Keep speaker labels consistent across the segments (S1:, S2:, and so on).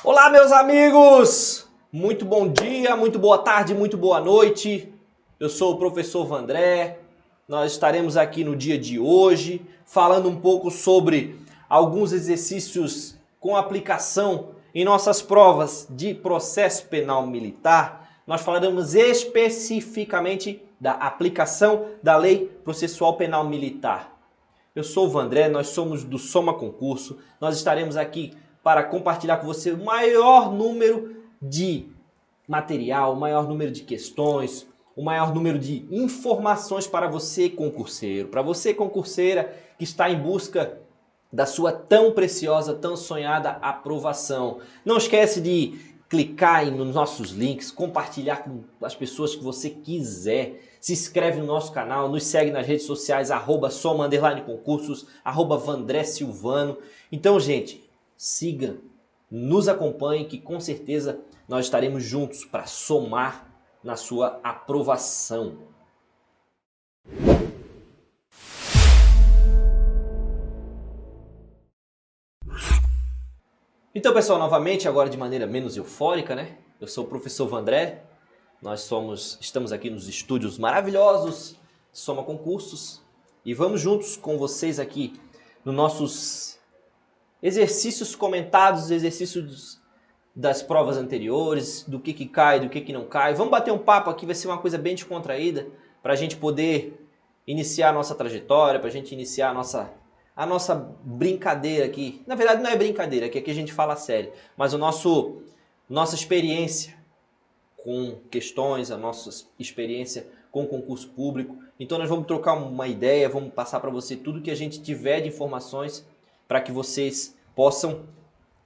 S1: Olá, meus amigos! Muito bom dia, muito boa tarde, muito boa noite. Eu sou o professor Vandré. Nós estaremos aqui no dia de hoje falando um pouco sobre alguns exercícios com aplicação em nossas provas de processo penal militar. Nós falaremos especificamente da aplicação da Lei Processual Penal Militar. Eu sou o Vandré, nós somos do Soma Concurso. Nós estaremos aqui para compartilhar com você o maior número de material, o maior número de questões, o maior número de informações para você concurseiro, para você concurseira que está em busca da sua tão preciosa, tão sonhada aprovação. Não esquece de clicar nos nossos links, compartilhar com as pessoas que você quiser. Se inscreve no nosso canal, nos segue nas redes sociais, @soma_concursos, @Vandré Silvano. Então, gente, siga, nos acompanhe que com certeza nós estaremos juntos para somar na sua aprovação. Então, pessoal, novamente, agora de maneira menos eufórica, né? Eu sou o professor Vandré, estamos aqui nos estúdios maravilhosos Soma Concursos e vamos juntos com vocês aqui nos nossos exercícios comentados, exercícios das provas anteriores, do que cai, do que não cai. Vamos bater um papo aqui, vai ser uma coisa bem descontraída para a gente poder iniciar a nossa trajetória, para a gente iniciar a nossa brincadeira aqui. Na verdade não é brincadeira, que aqui a gente fala sério, mas nossa experiência com questões, a nossa experiência com concurso público. Então nós vamos trocar uma ideia, vamos passar para você tudo que a gente tiver de informações para que vocês possam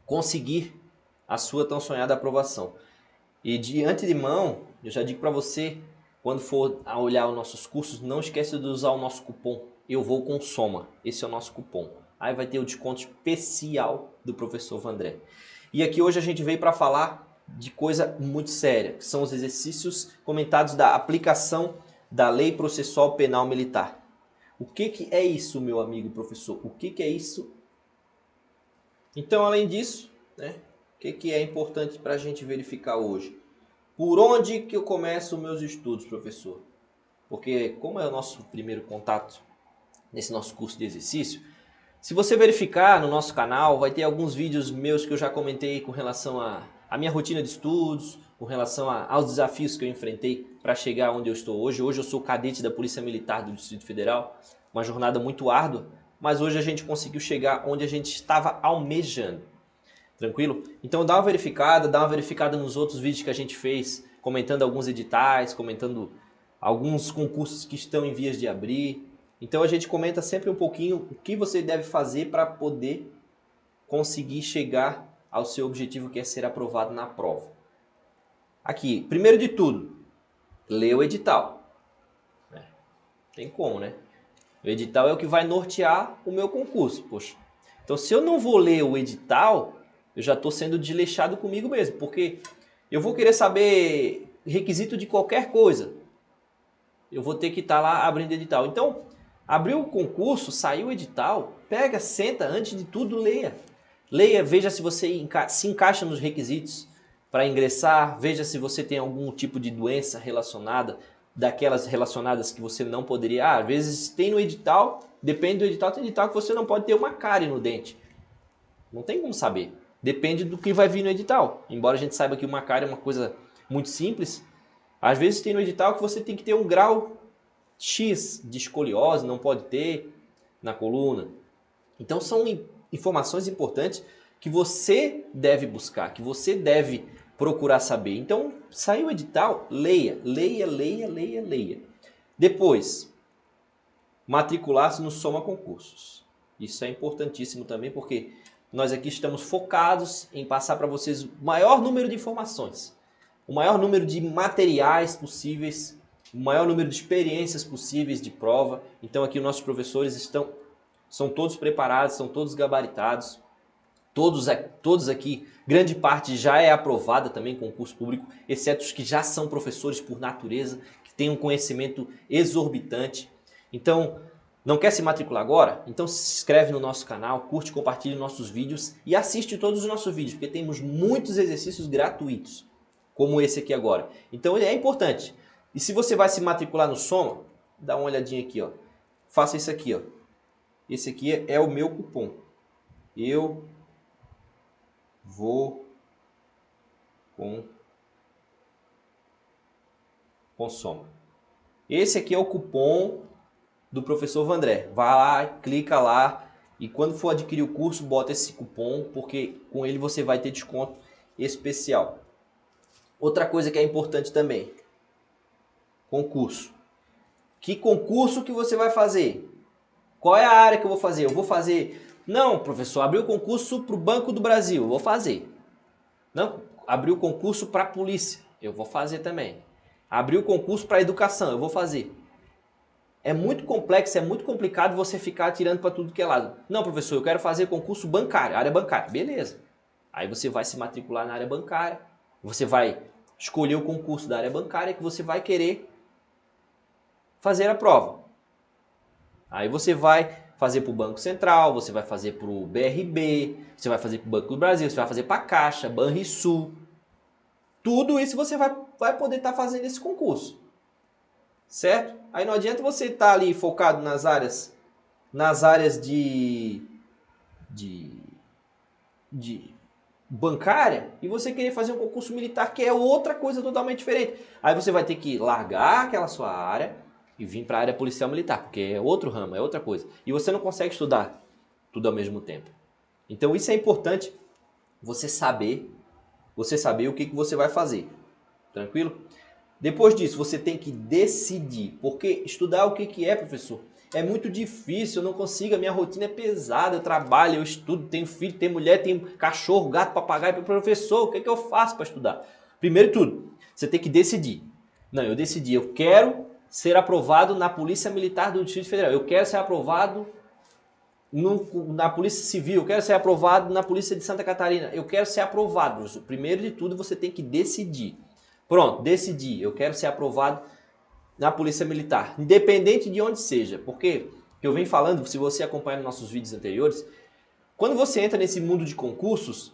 S1: conseguir a sua tão sonhada aprovação. E de antemão, eu já digo para você, quando for a olhar os nossos cursos, não esqueça de usar o nosso cupom Eu Vou com Soma. Esse é o nosso cupom. Aí vai ter o desconto especial do professor Vandré. E aqui hoje a gente veio para falar de coisa muito séria, que são os exercícios comentados da aplicação da Lei Processual Penal Militar. O que é isso, meu amigo professor? O que é isso? Então, além disso, né, o que é importante para a gente verificar hoje? Por onde que eu começo os meus estudos, professor? Porque como é o nosso primeiro contato nesse nosso curso de exercício, se você verificar no nosso canal, vai ter alguns vídeos meus que eu já comentei com relação à minha rotina de estudos, com relação aos desafios que eu enfrentei para chegar onde eu estou hoje. Hoje eu sou cadete da Polícia Militar do Distrito Federal, uma jornada muito árdua, mas hoje a gente conseguiu chegar onde a gente estava almejando. Tranquilo? Então dá uma verificada nos outros vídeos que a gente fez, comentando alguns editais, comentando alguns concursos que estão em vias de abrir. Então a gente comenta sempre um pouquinho o que você deve fazer para poder conseguir chegar ao seu objetivo, que é ser aprovado na prova. Aqui, primeiro de tudo, lê o edital. Tem como, né? O edital é o que vai nortear o meu concurso, poxa. Então se eu não vou ler o edital, eu já estou sendo desleixado comigo mesmo, porque eu vou querer saber requisito de qualquer coisa. Eu vou ter que estar lá abrindo edital. Então, abriu o concurso, saiu o edital, pega, senta, antes de tudo leia. Leia, veja se você se encaixa nos requisitos para ingressar, veja se você tem algum tipo de doença relacionada, daquelas relacionadas que você não poderia. Às vezes tem no edital, depende do edital, tem edital que você não pode ter uma cárie no dente. Não tem como saber. Depende do que vai vir no edital. Embora a gente saiba que uma cárie é uma coisa muito simples, às vezes tem no edital que você tem que ter um grau X de escoliose, não pode ter na coluna. Então são informações importantes que você deve buscar, que você deve procurar saber. Então saiu o edital, leia. Depois, matricular-se no Soma Concursos. Isso é importantíssimo também, porque nós aqui estamos focados em passar para vocês o maior número de informações, o maior número de materiais possíveis, o maior número de experiências possíveis de prova. Então aqui os nossos professores são todos preparados, são todos gabaritados, todos aqui, grande parte já é aprovada também com concurso público, exceto os que já são professores por natureza, que têm um conhecimento exorbitante. Então Não quer se matricular agora? Então se inscreve no nosso canal, curte, compartilhe nossos vídeos e assiste todos os nossos vídeos, porque temos muitos exercícios gratuitos, como esse aqui agora. Então é importante. E se você vai se matricular no Soma, dá uma olhadinha aqui, ó. Faça isso aqui, ó. Esse aqui é o meu cupom. Eu vou com Soma. Esse aqui é o cupom do professor Vandré. Vai lá, clica lá e quando for adquirir o curso, bota esse cupom, porque com ele você vai ter desconto especial. Outra coisa que é importante também, concurso. Que concurso que você vai fazer? Qual é a área que eu vou fazer? Eu vou fazer... Não, professor, abriu o concurso para o Banco do Brasil, eu vou fazer. Não, abriu o concurso para a polícia, eu vou fazer também. Abriu o concurso para a educação, eu vou fazer. É muito complexo, é muito complicado você ficar atirando para tudo que é lado. Não, professor, eu quero fazer concurso bancário, área bancária. Beleza. Aí você vai se matricular na área bancária, você vai escolher o concurso da área bancária que você vai querer fazer a prova. Aí você vai fazer para o Banco Central, você vai fazer para o BRB, você vai fazer para o Banco do Brasil, você vai fazer para a Caixa, Banrisul. Tudo isso você vai poder estar fazendo esse concurso. Certo? Aí não adianta você estar ali focado nas áreas de bancária e você querer fazer um concurso militar que é outra coisa totalmente diferente. Aí você vai ter que largar aquela sua área e vir para a área policial militar, porque é outro ramo, é outra coisa. E você não consegue estudar tudo ao mesmo tempo. Então isso é importante você saber o que você vai fazer. Tranquilo? Depois disso, você tem que decidir. Porque estudar o que é, professor? É muito difícil, eu não consigo, a minha rotina é pesada, eu trabalho, eu estudo, tenho filho, tenho mulher, tenho cachorro, gato, papagaio. Professor, o que eu faço para estudar? Primeiro de tudo, você tem que decidir. Não, eu decidi, eu quero ser aprovado na Polícia Militar do Distrito Federal. Eu quero ser aprovado na Polícia Civil, eu quero ser aprovado na Polícia de Santa Catarina. Eu quero ser aprovado, professor. Primeiro de tudo, você tem que decidir. Pronto, decidi, eu quero ser aprovado na Polícia Militar, independente de onde seja, porque eu venho falando, se você acompanhar nossos vídeos anteriores, quando você entra nesse mundo de concursos,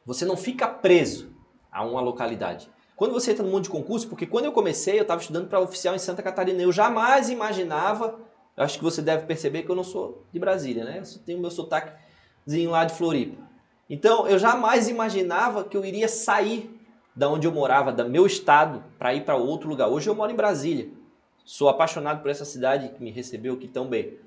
S1: você não fica preso a uma localidade. Quando você entra no mundo de concurso, porque quando eu comecei, eu estava estudando para oficial em Santa Catarina, eu jamais imaginava, eu acho que você deve perceber que eu não sou de Brasília, né? Eu tenho meu sotaquezinho lá de Floripa. Então, eu jamais imaginava que eu iria sair da onde eu morava, do meu estado, para ir para outro lugar. Hoje eu moro em Brasília. Sou apaixonado por essa cidade que me recebeu aqui tão bem.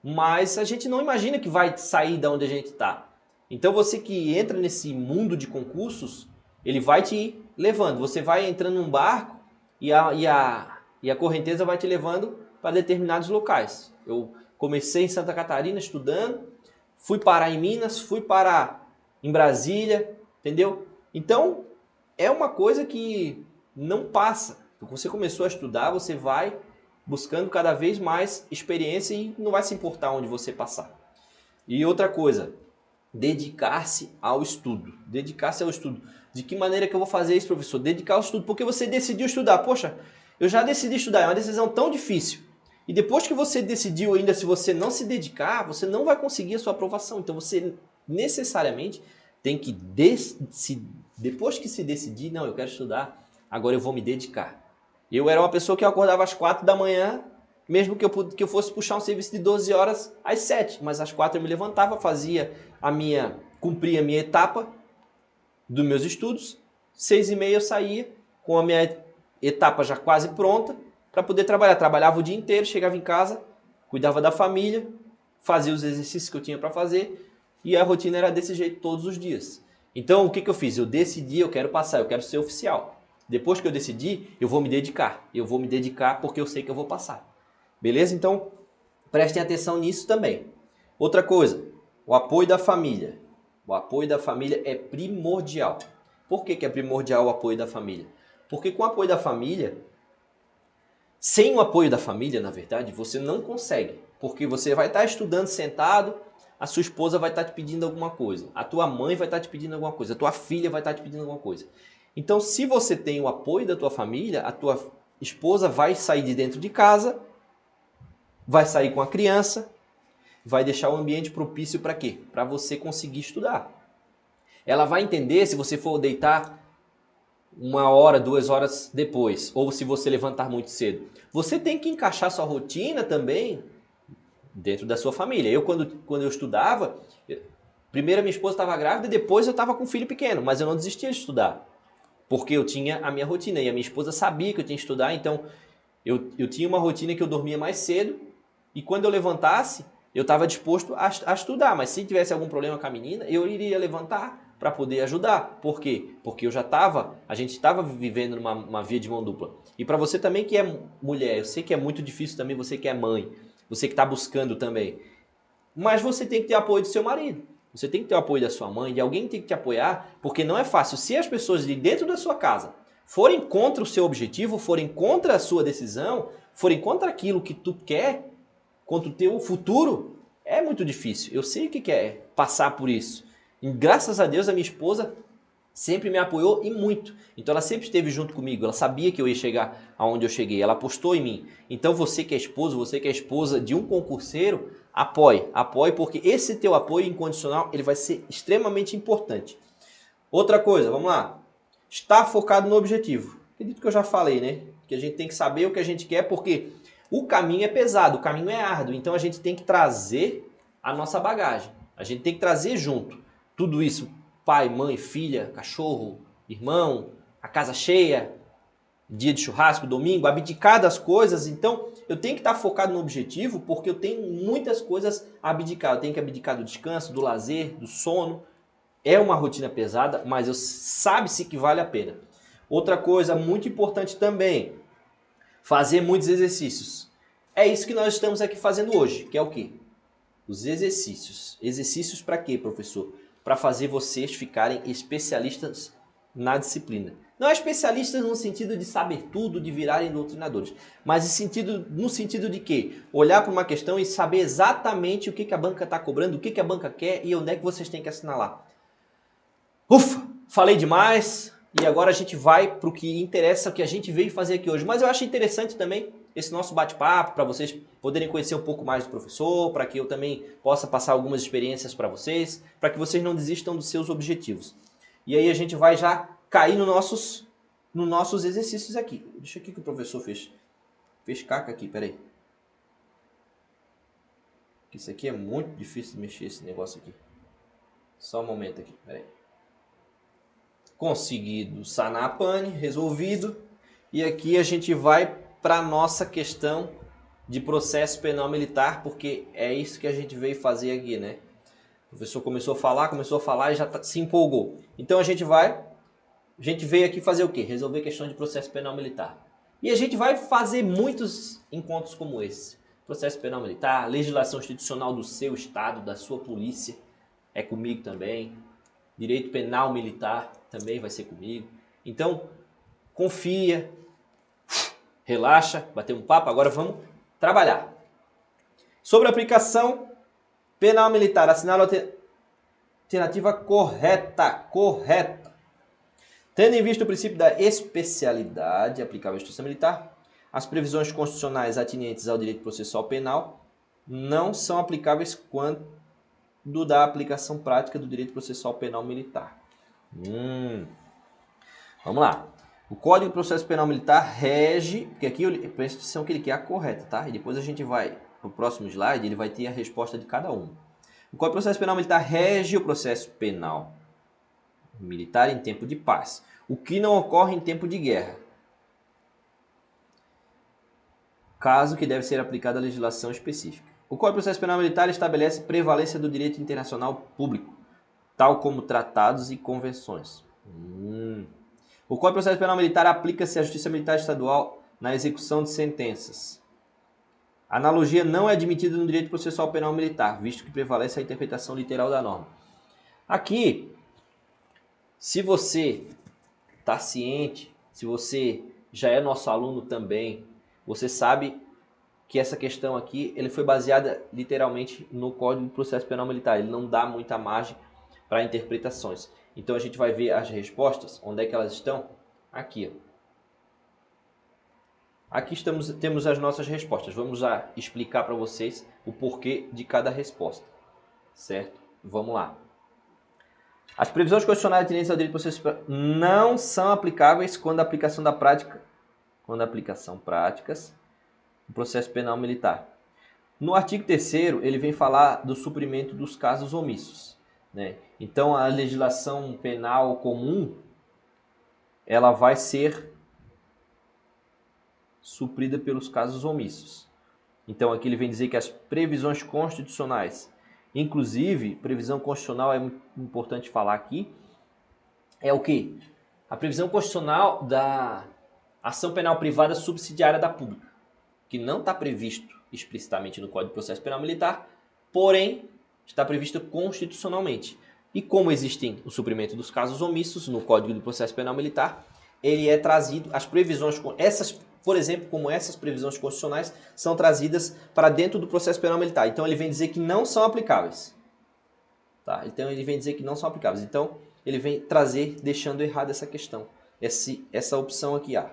S1: Mas a gente não imagina que vai sair da onde a gente está. Então você que entra nesse mundo de concursos, ele vai te levando. Você vai entrando num barco e a correnteza vai te levando para determinados locais. Eu comecei em Santa Catarina estudando, fui parar em Minas, fui parar em Brasília, entendeu? Então, é uma coisa que não passa. Você começou a estudar, você vai buscando cada vez mais experiência e não vai se importar onde você passar. E outra coisa, dedicar-se ao estudo. Dedicar-se ao estudo. De que maneira que eu vou fazer isso, professor? Dedicar ao estudo. Porque você decidiu estudar. Poxa, eu já decidi estudar. É uma decisão tão difícil. E depois que você decidiu ainda, se você não se dedicar, você não vai conseguir a sua aprovação. Então você necessariamente tem que depois que se decidir, não, eu quero estudar, agora eu vou me dedicar. Eu era uma pessoa que eu acordava às 4 da manhã, mesmo que eu fosse puxar um serviço de 12 horas às 7, mas às 4 eu me levantava, cumpria a minha etapa dos meus estudos, 6h30 eu saía com a minha etapa já quase pronta para poder trabalhar. Trabalhava o dia inteiro, chegava em casa, cuidava da família, fazia os exercícios que eu tinha para fazer e a rotina era desse jeito todos os dias. Então, o que eu fiz? Eu decidi, eu quero passar, eu quero ser oficial. Depois que eu decidi, eu vou me dedicar. Eu vou me dedicar porque eu sei que eu vou passar. Beleza? Então, prestem atenção nisso também. Outra coisa, o apoio da família. O apoio da família é primordial. Por que é primordial o apoio da família? Porque com o apoio da família, sem o apoio da família, na verdade, você não consegue. Porque você vai estar estudando sentado, a sua esposa vai estar te pedindo alguma coisa, a tua mãe vai estar te pedindo alguma coisa, a tua filha vai estar te pedindo alguma coisa. Então, se você tem o apoio da tua família, a tua esposa vai sair de dentro de casa, vai sair com a criança, vai deixar o ambiente propício para quê? Para você conseguir estudar. Ela vai entender se você for deitar 1 hora, 2 horas depois, ou se você levantar muito cedo. Você tem que encaixar sua rotina também dentro da sua família. Eu, quando eu estudava, primeiro a minha esposa estava grávida e depois eu estava com um filho pequeno, mas eu não desistia de estudar, porque eu tinha a minha rotina e a minha esposa sabia que eu tinha que estudar, então eu tinha uma rotina que eu dormia mais cedo e quando eu levantasse, eu estava disposto a estudar, mas se tivesse algum problema com a menina, eu iria levantar para poder ajudar. Por quê? Porque a gente estava vivendo numa via de mão dupla. E para você também que é mulher, eu sei que é muito difícil também, você que é mãe, você que está buscando também. Mas você tem que ter apoio do seu marido. Você tem que ter o apoio da sua mãe, de alguém que tem que te apoiar, porque não é fácil. Se as pessoas de dentro da sua casa forem contra o seu objetivo, forem contra a sua decisão, forem contra aquilo que tu quer, contra o teu futuro, é muito difícil. Eu sei o que é passar por isso. E graças a Deus a minha esposa sempre me apoiou e muito. Então ela sempre esteve junto comigo, ela sabia que eu ia chegar aonde eu cheguei, ela apostou em mim. Então você que é esposo, você que é esposa de um concurseiro, apoie porque esse teu apoio incondicional, ele vai ser extremamente importante. Outra coisa, vamos lá. Estar focado no objetivo. Acredito que eu já falei, né? Que a gente tem que saber o que a gente quer, porque o caminho é pesado, o caminho é árduo. Então a gente tem que trazer a nossa bagagem. A gente tem que trazer junto tudo isso. Pai, mãe, filha, cachorro, irmão, a casa cheia, dia de churrasco, domingo, abdicar das coisas. Então eu tenho que estar focado no objetivo, porque eu tenho muitas coisas a abdicar. Eu tenho que abdicar do descanso, do lazer, do sono. É uma rotina pesada, mas sabe-se que vale a pena. Outra coisa muito importante também, fazer muitos exercícios. É isso que nós estamos aqui fazendo hoje, que é o quê? Os exercícios. Exercícios para quê, professor? Para fazer vocês ficarem especialistas na disciplina. Não é especialistas no sentido de saber tudo, de virarem doutrinadores, mas no sentido de quê? Olhar para uma questão e saber exatamente o que a banca está cobrando, o que a banca quer e onde é que vocês têm que assinalar. Ufa, falei demais e agora a gente vai para o que interessa, o que a gente veio fazer aqui hoje. Mas eu acho interessante também esse nosso bate-papo, para vocês poderem conhecer um pouco mais do professor, para que eu também possa passar algumas experiências para vocês, para que vocês não desistam dos seus objetivos. E aí a gente vai já cair nos nossos exercícios aqui. Deixa aqui que o professor fez caca aqui, peraí. Isso aqui é muito difícil de mexer, esse negócio aqui. Só um momento aqui, peraí. Conseguido sanar a pane, resolvido. E aqui a gente vai para a nossa questão de processo penal militar, porque é isso que a gente veio fazer aqui, né? O professor começou a falar e já se empolgou. Então a gente veio aqui fazer o quê? Resolver questão de processo penal militar. E a gente vai fazer muitos encontros como esse. Processo penal militar, legislação institucional do seu estado, da sua polícia, é comigo também. Direito penal militar também vai ser comigo. Então, confia, relaxa, bater um papo, agora vamos trabalhar. Sobre a aplicação penal militar, assinale a alternativa correta. Tendo em vista o princípio da especialidade aplicável à justiça militar, as previsões constitucionais atinentes ao direito processual penal não são aplicáveis quando da aplicação prática do direito processual penal militar. Vamos lá. O Código de Processo Penal Militar rege, porque aqui eu presto atenção que ele quer a correta, tá? E depois a gente vai para o próximo slide, ele vai ter a resposta de cada um. O Código de Processo Penal Militar rege o processo penal militar em tempo de paz, o que não ocorre em tempo de guerra, caso que deve ser aplicada a legislação específica. O Código de Processo Penal Militar estabelece prevalência do direito internacional público, tal como tratados e convenções. O Código de Processo Penal Militar aplica-se à Justiça Militar Estadual na execução de sentenças. A analogia não é admitida no direito processual penal militar, visto que prevalece a interpretação literal da norma. Aqui, se você está ciente, se você já é nosso aluno também, você sabe que essa questão aqui ele foi baseada literalmente no Código de Processo Penal Militar. Ele não dá muita margem para interpretações. Então a gente vai ver as respostas, onde é que elas estão? Aqui. Ó. Aqui temos as nossas respostas. Vamos já explicar para vocês o porquê de cada resposta, certo? Vamos lá. As previsões constitucionais atinentes ao direito de processo penal não são aplicáveis quando a aplicação práticas do processo penal militar. No artigo 3º, ele vem falar do suprimento dos casos omissos, né? Então, a legislação penal comum, ela vai ser suprida pelos casos omissos. Então, aqui ele vem dizer que as previsões constitucionais, inclusive, previsão constitucional é muito importante falar aqui, é o quê? A previsão constitucional da ação penal privada subsidiária da pública, que não está previsto explicitamente no Código de Processo Penal Militar, porém está previsto constitucionalmente. E como existem o suprimento dos casos omissos no Código de Processo Penal Militar, ele é trazido, as previsões, por exemplo, como essas previsões constitucionais, são trazidas para dentro do processo penal militar. Então ele vem dizer que não são aplicáveis. Tá? Então ele vem dizer que não são aplicáveis. Então ele vem trazer, deixando errada essa questão, essa opção aqui A.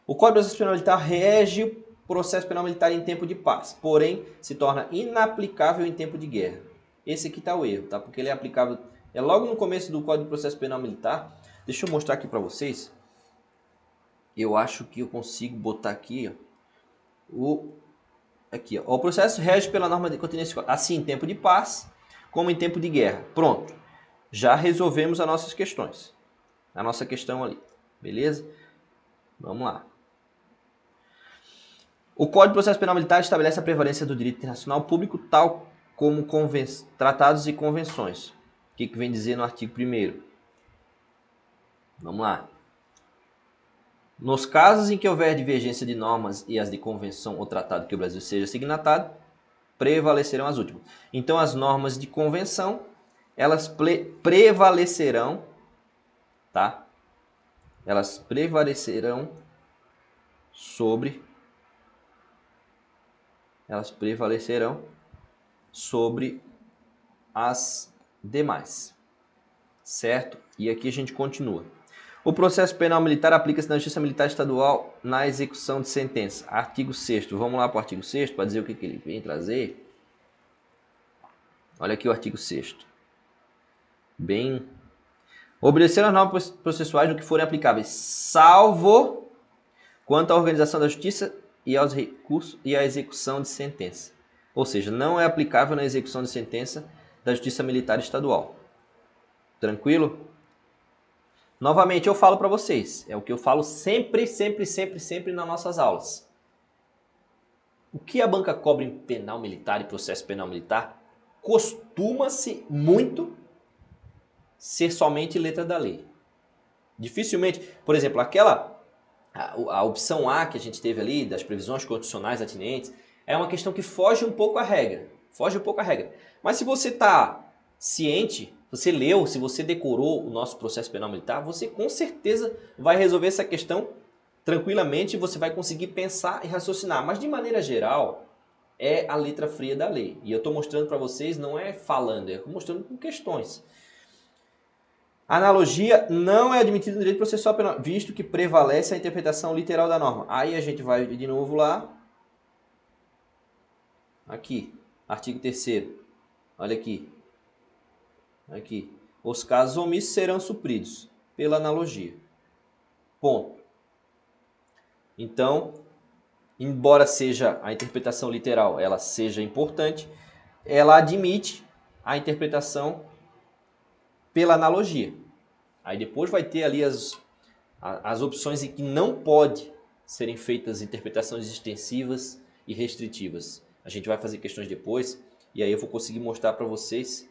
S1: O Código de Processo Penal Militar rege o processo penal militar em tempo de paz, porém se torna inaplicável em tempo de guerra. Esse aqui está o erro, tá? Porque ele é aplicável, é logo no começo do Código de Processo Penal Militar. Deixa eu mostrar aqui para vocês. Eu acho que eu consigo botar aqui, ó, aqui, ó. O processo rege pela norma de continência, assim em tempo de paz, como em tempo de guerra. Pronto. Já resolvemos as nossas questões. A nossa questão ali. Beleza? Vamos lá. O Código de Processo Penal Militar estabelece a prevalência do direito internacional público, tal como tratados e convenções. O que vem dizer no artigo 1º? Vamos lá. Nos casos em que houver divergência de normas e as de convenção ou tratado que o Brasil seja signatário, prevalecerão as últimas. Então, as normas de convenção, elas prevalecerão, tá? Elas prevalecerão sobre as demais, certo? E aqui a gente continua. O processo penal militar aplica-se na Justiça Militar Estadual na execução de sentença. Artigo 6º. Vamos lá para o artigo 6º para dizer o que ele vem trazer. Olha aqui o artigo 6º. Bem, obedecer às normas processuais no que forem aplicáveis, salvo quanto à organização da justiça e aos recursos e à execução de sentença. Ou seja, não é aplicável na execução de sentença da Justiça Militar Estadual. Tranquilo? Novamente, eu falo para vocês, é o que eu falo sempre nas nossas aulas. O que a banca cobra em penal militar e processo penal militar costuma-se muito ser somente letra da lei. Dificilmente, por exemplo, a opção A que a gente teve ali, das previsões constitucionais atinentes, é uma questão que foge um pouco à regra. Mas se você está ciente, você leu, se você decorou o nosso processo penal militar, você com certeza vai resolver essa questão tranquilamente, você vai conseguir pensar e raciocinar. Mas de maneira geral, é a letra fria da lei. E eu estou mostrando para vocês, não é falando, é mostrando com questões. Analogia não é admitida no direito processual penal, visto que prevalece a interpretação literal da norma. Aí a gente vai de novo lá. Aqui, artigo 3º. Olha aqui. Aqui. Os casos omissos serão supridos pela analogia. Ponto. Então, embora seja a interpretação literal, ela seja importante, ela admite a interpretação pela analogia. Aí depois vai ter ali as opções em que não pode serem feitas interpretações extensivas e restritivas. A gente vai fazer questões depois e aí eu vou conseguir mostrar para vocês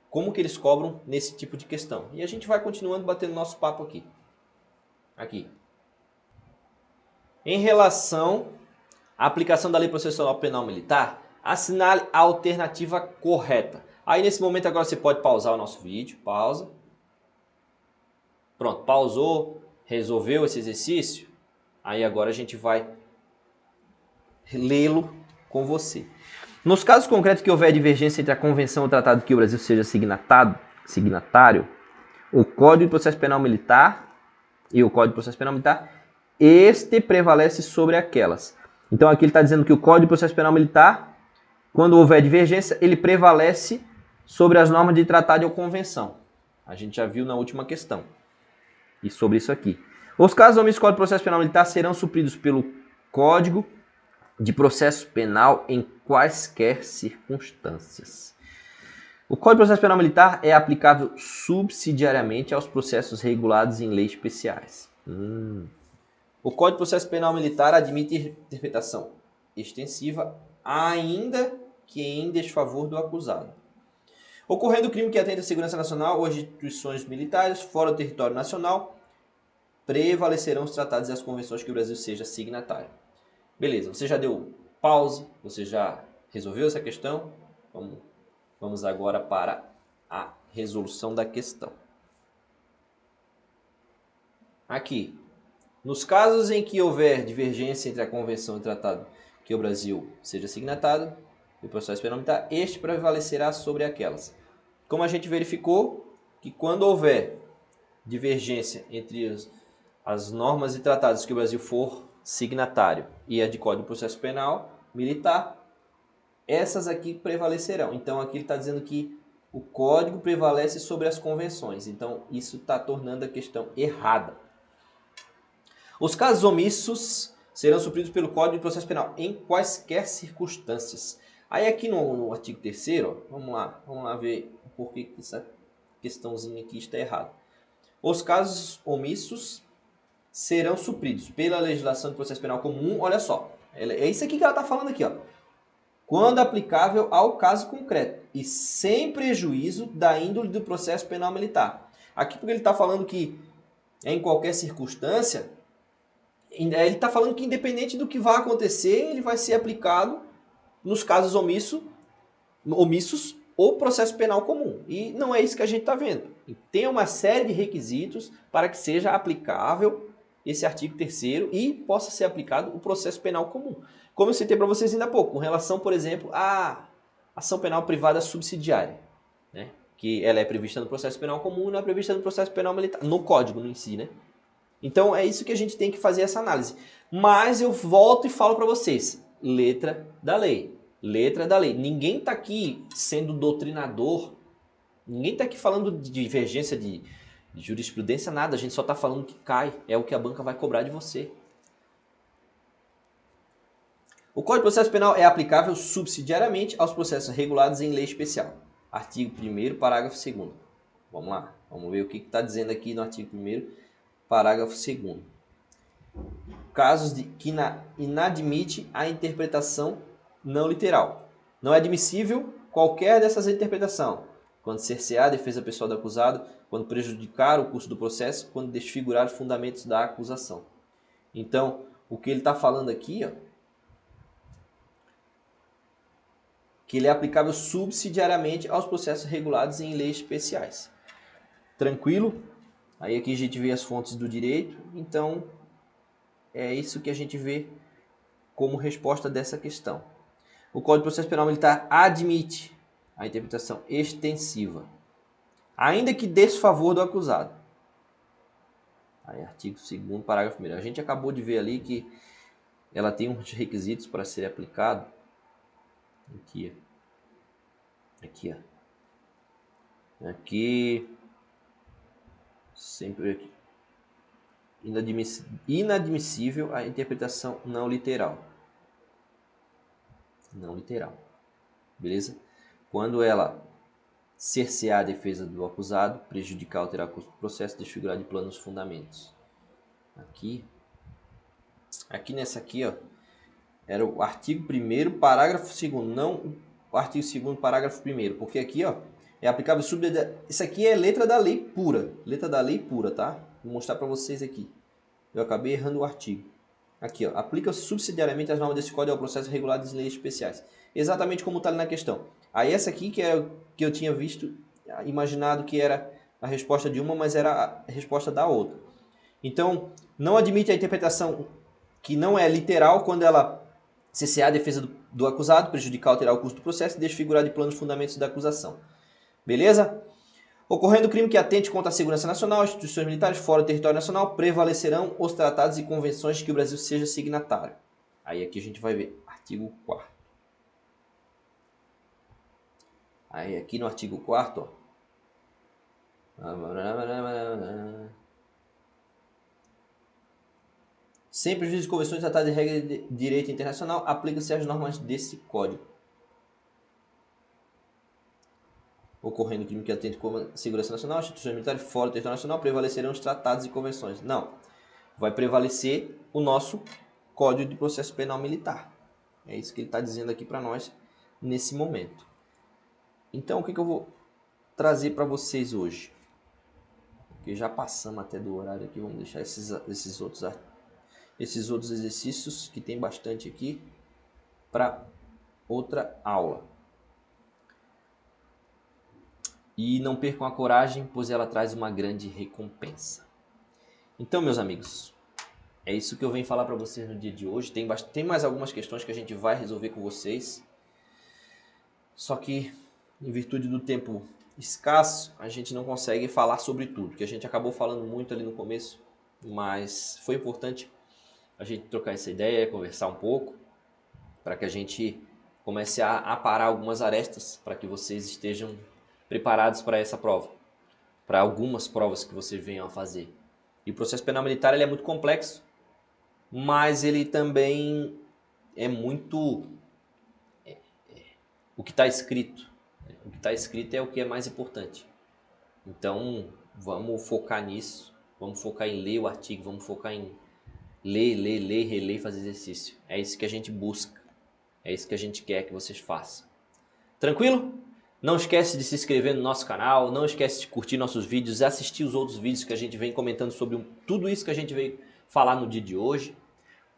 S1: como que eles cobram nesse tipo de questão. E a gente vai continuando batendo nosso papo aqui. Em relação à aplicação da Lei Processual Penal Militar, assinale a alternativa correta. Aí nesse momento agora você pode pausar o nosso vídeo, pausa. Pronto, pausou, resolveu esse exercício. Aí agora a gente vai lê-lo com você. Nos casos concretos que houver divergência entre a convenção ou o tratado que o Brasil seja signatário, o Código de Processo Penal Militar este prevalece sobre aquelas. Então aqui ele está dizendo que o Código de Processo Penal Militar, quando houver divergência, ele prevalece sobre as normas de tratado ou convenção. A gente já viu na última questão. E sobre isso aqui. Os casos omissos do Código de Processo Penal Militar serão supridos pelo Código de Processo Penal em quaisquer circunstâncias. O Código de Processo Penal Militar é aplicável subsidiariamente aos processos regulados em leis especiais. O Código de Processo Penal Militar admite interpretação extensiva, ainda que em desfavor do acusado. Ocorrendo crime que atenta à segurança nacional ou às instituições militares fora do território nacional, prevalecerão os tratados e as convenções que o Brasil seja signatário. Beleza, você já deu pause, você já resolveu essa questão? Vamos agora para a resolução da questão. Aqui, nos casos em que houver divergência entre a convenção e o tratado que o Brasil seja signatário, o processo penal militar, este prevalecerá sobre aquelas. Como a gente verificou que quando houver divergência entre as normas e tratados que o Brasil for signatário e a de Código de Processo Penal Militar, essas aqui prevalecerão. Então aqui ele está dizendo que o Código prevalece sobre as convenções. Então isso está tornando a questão errada. Os casos omissos serão supridos pelo Código de Processo Penal em quaisquer circunstâncias. Aí aqui no artigo 3º, vamos lá ver por que essa questãozinha aqui está errada. Os casos omissos serão supridos pela legislação de processo penal comum. Olha só, é isso aqui que ela está falando aqui, ó. Quando aplicável ao caso concreto e sem prejuízo da índole do processo penal militar. Aqui porque ele está falando que em qualquer circunstância, ele está falando que independente do que vai acontecer, ele vai ser aplicado nos casos omissos ou processo penal comum. E não é isso que a gente está vendo. Tem uma série de requisitos para que seja aplicável esse artigo 3º e possa ser aplicado o processo penal comum. Como eu citei para vocês ainda há pouco, com relação, por exemplo, à ação penal privada subsidiária, né? Que ela é prevista no processo penal comum e não é prevista no processo penal militar, no código em si, né? Então é isso que a gente tem que fazer essa análise. Mas eu volto e falo para vocês, letra da lei. Letra da lei. Ninguém está aqui sendo doutrinador, ninguém está aqui falando de divergência de jurisprudência, nada. A gente só está falando que cai, é o que a banca vai cobrar de você. O Código de Processo Penal é aplicável subsidiariamente aos processos regulados em lei especial. Artigo 1º, parágrafo 2º. Vamos lá, vamos ver o que está dizendo aqui no artigo 1º, parágrafo 2º. Casos que inadmite a interpretação não literal. Não é admissível qualquer dessas interpretações. Quando cercear a defesa pessoal do acusado, quando prejudicar o curso do processo, quando desfigurar os fundamentos da acusação. Então, o que ele está falando aqui, ó, que ele é aplicável subsidiariamente aos processos regulados em leis especiais. Tranquilo? Aí aqui a gente vê as fontes do direito, então é isso que a gente vê como resposta dessa questão. O Código de Processo Penal Militar admite a interpretação extensiva, ainda que desfavor do acusado. Aí, artigo 2º, parágrafo 1º. A gente acabou de ver ali que ela tem uns requisitos para ser aplicado. Aqui, ó. Aqui, sempre aqui. Inadmissível a interpretação não literal. Não literal. Beleza? Quando ela cercear a defesa do acusado, prejudicar, alterar o curso do processo, desfigurar de plano os fundamentos. Aqui nessa aqui, ó, era o artigo 1º, parágrafo 2º, não o artigo 2º, parágrafo 1º, porque aqui, ó, é aplicável isso aqui é letra da lei pura, tá? Vou mostrar para vocês aqui. Eu acabei errando o artigo. Aqui, ó, aplica-se subsidiariamente as normas desse código ao processo regulado em leis especiais. Exatamente como está ali na questão. Aí essa aqui que eu tinha visto, imaginado que era a resposta de uma, mas era a resposta da outra. Então, não admite a interpretação que não é literal quando ela cercear a defesa do acusado, prejudicar, alterar o curso do processo e desfigurar de plano os fundamentos da acusação. Beleza? Ocorrendo crime que atente contra a segurança nacional, instituições militares fora do território nacional, prevalecerão os tratados e convenções que o Brasil seja signatário. Aí aqui a gente vai ver, artigo 4º. Aí aqui no artigo 4º, ó. Sem prejuízo de convenções, tratados e regras de direito internacional, aplicam-se as normas desse código. Ocorrendo crime que atente contra a segurança nacional, instituições militares fora do território nacional, prevalecerão os tratados e convenções. Não. Vai prevalecer o nosso Código de Processo Penal Militar. É isso que ele está dizendo aqui para nós nesse momento. Então, o que eu vou trazer para vocês hoje? Porque já passamos até do horário aqui, vamos deixar esses outros exercícios, que tem bastante aqui, para outra aula. E não percam a coragem, pois ela traz uma grande recompensa. Então, meus amigos, é isso que eu venho falar para vocês no dia de hoje. Tem mais algumas questões que a gente vai resolver com vocês. Só que, em virtude do tempo escasso, a gente não consegue falar sobre tudo, que a gente acabou falando muito ali no começo, mas foi importante a gente trocar essa ideia, conversar um pouco, para que a gente comece a aparar algumas arestas, para que vocês estejam preparados para essa prova, para algumas provas que vocês venham a fazer. E o processo penal militar ele é muito complexo, mas ele também é muito o que está escrito. O que está escrito é o que é mais importante. Então, vamos focar nisso, vamos focar em ler o artigo, vamos focar em ler, reler, fazer exercício. É isso que a gente busca, é isso que a gente quer que vocês façam. Tranquilo? Não esquece de se inscrever no nosso canal, não esquece de curtir nossos vídeos e assistir os outros vídeos que a gente vem comentando sobre tudo isso que a gente veio falar no dia de hoje.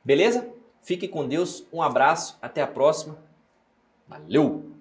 S1: Beleza? Fique com Deus, um abraço, até a próxima. Valeu!